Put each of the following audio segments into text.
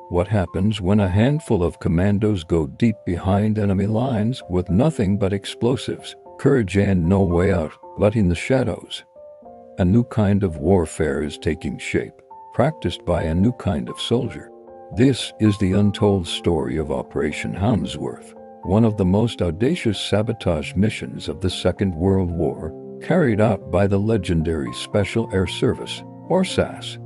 What happens when a handful of commandos go deep behind enemy lines with nothing but explosives, courage and no way out, but in the shadows? A new kind of warfare is taking shape, practiced by a new kind of soldier. This is the untold story of Operation Houndsworth, one of the most audacious sabotage missions of the Second World War, carried out by the legendary Special Air Service, or SAS.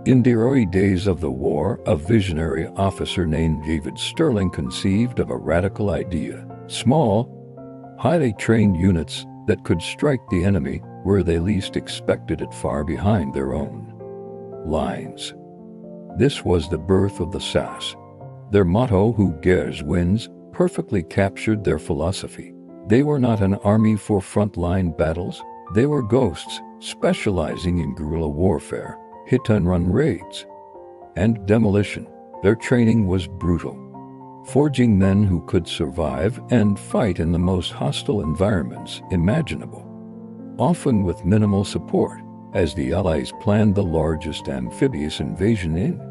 In the early days of the war, a visionary officer named David Sterling conceived of a radical idea: small, highly trained units that could strike the enemy where they least expected it, far behind their own lines. This was the birth of the SAS. Their motto, "Who Dares Wins," perfectly captured their philosophy. They were not an army for frontline battles. They were ghosts, specializing in guerrilla warfare, hit-and-run raids, and demolition. Their training was brutal, forging men who could survive and fight in the most hostile environments imaginable, often with minimal support, as the Allies planned the largest amphibious invasion in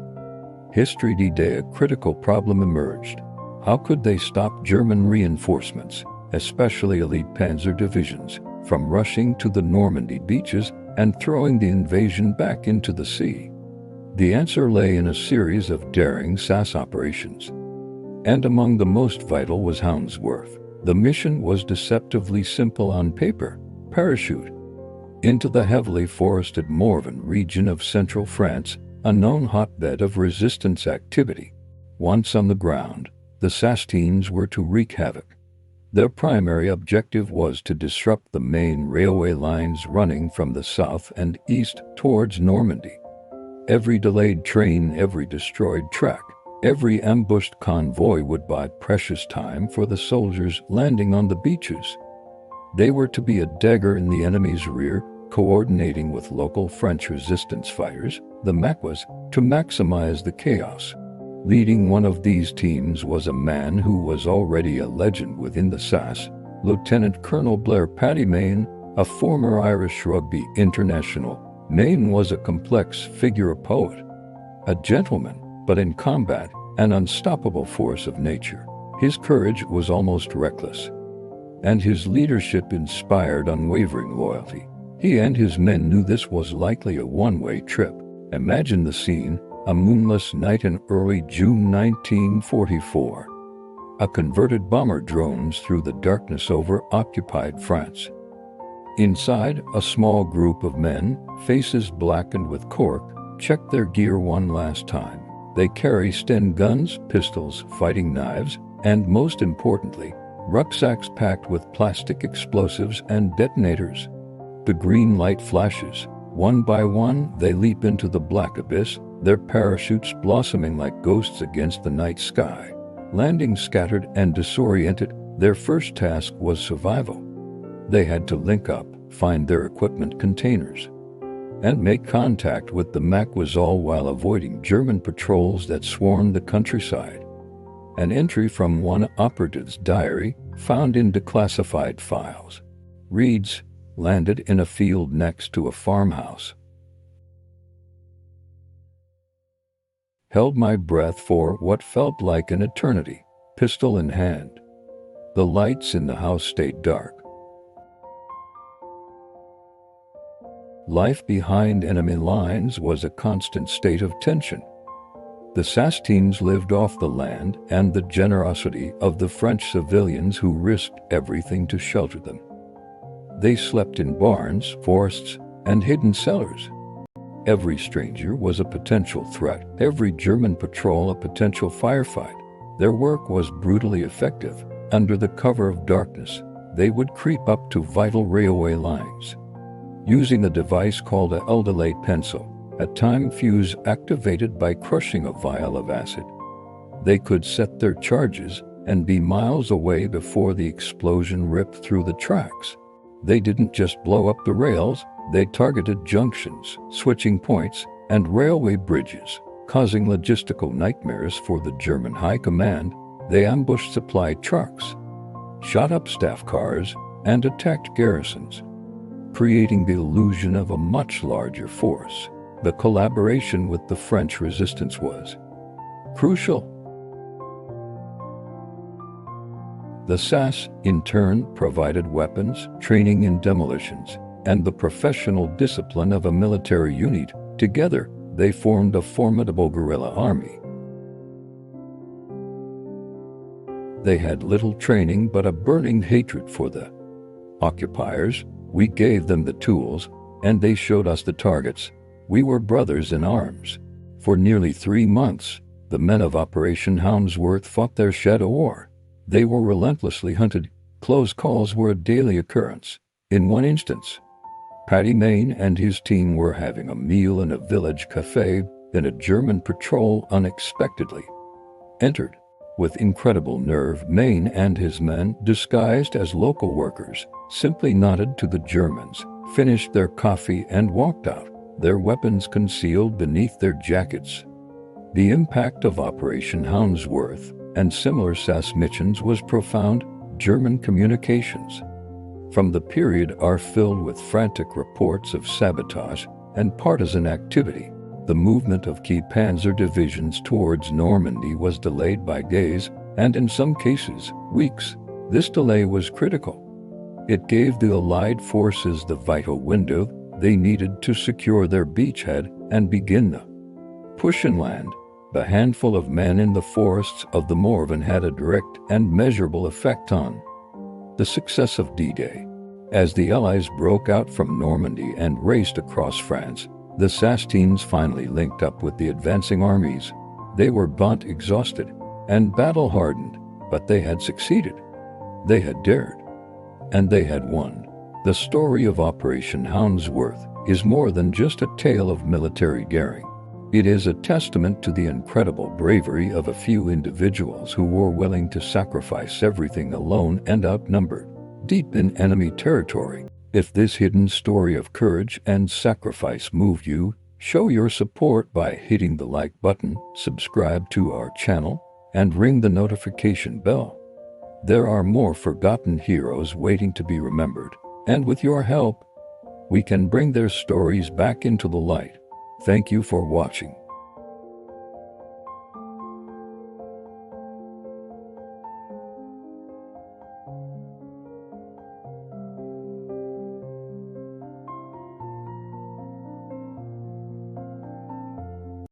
history. D-Day, a critical problem emerged. How could they stop German reinforcements, especially elite panzer divisions, from rushing to the Normandy beaches and throwing the invasion back into the sea? The answer lay in a series of daring SAS operations, and among the most vital was Houndsworth. The mission was deceptively simple on paper: parachute into the heavily forested Morvan region of central France, a known hotbed of resistance activity. Once on the ground, the SAS teams were to wreak havoc. Their primary objective was to disrupt the main railway lines running from the south and east towards Normandy. Every delayed train, every destroyed track, every ambushed convoy would buy precious time for the soldiers landing on the beaches. They were to be a dagger in the enemy's rear, coordinating with local French resistance fighters. The MAC was to maximize the chaos. Leading one of these teams was a man who was already a legend within the SAS, Lieutenant Colonel Blair Paddy Mayne, a former Irish rugby international. Mayne was a complex figure, a poet, a gentleman, but in combat, an unstoppable force of nature. His courage was almost reckless, and his leadership inspired unwavering loyalty. He and his men knew this was likely a one-way trip. Imagine the scene: a moonless night in early June 1944. A converted bomber drones through the darkness over occupied France. Inside, a small group of men, faces blackened with cork, check their gear one last time. They carry Sten guns, pistols, fighting knives, and most importantly, rucksacks packed with plastic explosives and detonators. The green light flashes. One by one, they leap into the black abyss, their parachutes blossoming like ghosts against the night sky. Landing scattered and disoriented, their first task was survival. They had to link up, find their equipment containers, and make contact with the MAC, was all while avoiding German patrols that swarmed the countryside. An entry from one operative's diary, found in declassified files, reads, "Landed in a field next to a farmhouse. Held my breath for what felt like an eternity, pistol in hand. The lights in the house stayed dark. Life behind enemy lines was a constant state of tension. The SAS teams lived off the land and the generosity of the French civilians who risked everything to shelter them. They slept in barns, forests, and hidden cellars. Every stranger was a potential threat, every German patrol a potential firefight. Their work was brutally effective. Under the cover of darkness, they would creep up to vital railway lines. Using a device called a Eldolate pencil, a time fuse activated by crushing a vial of acid, they could set their charges and be miles away before the explosion ripped through the tracks. They didn't just blow up the rails, they targeted junctions, switching points, and railway bridges, causing logistical nightmares for the German high command. They ambushed supply trucks, shot up staff cars, and attacked garrisons, creating the illusion of a much larger force. The collaboration with the French resistance was crucial. The SAS, in turn, provided weapons, training in demolitions, and the professional discipline of a military unit. Together, they formed a formidable guerrilla army. They had little training but a burning hatred for the occupiers. We gave them the tools, and they showed us the targets. We were brothers in arms. For nearly 3 months, the men of Operation Houndsworth fought their shadow war. They were relentlessly hunted. Close calls were a daily occurrence. In one instance, Paddy Mayne and his team were having a meal in a village cafe, then a German patrol unexpectedly entered. With incredible nerve, Mayne and his men, disguised as local workers, simply nodded to the Germans, finished their coffee and walked out, their weapons concealed beneath their jackets. The impact of Operation Houndsworth and similar SAS missions was profound. German communications from the period are filled with frantic reports of sabotage and partisan activity. The movement of key panzer divisions towards Normandy was delayed by days, and in some cases, weeks. This delay was critical. It gave the Allied forces the vital window they needed to secure their beachhead and begin the push inland. The handful of men in the forests of the Morvan had a direct and measurable effect on the success of D-Day. As the Allies broke out from Normandy and raced across France, the SAS teams finally linked up with the advancing armies. They were burnt, exhausted, and battle-hardened, but they had succeeded. They had dared, and they had won. The story of Operation Houndsworth is more than just a tale of military daring. It is a testament to the incredible bravery of a few individuals who were willing to sacrifice everything alone and outnumbered, deep in enemy territory. If this hidden story of courage and sacrifice moved you, show your support by hitting the like button, subscribe to our channel, and ring the notification bell. There are more forgotten heroes waiting to be remembered, and with your help, we can bring their stories back into the light. Thank you for watching.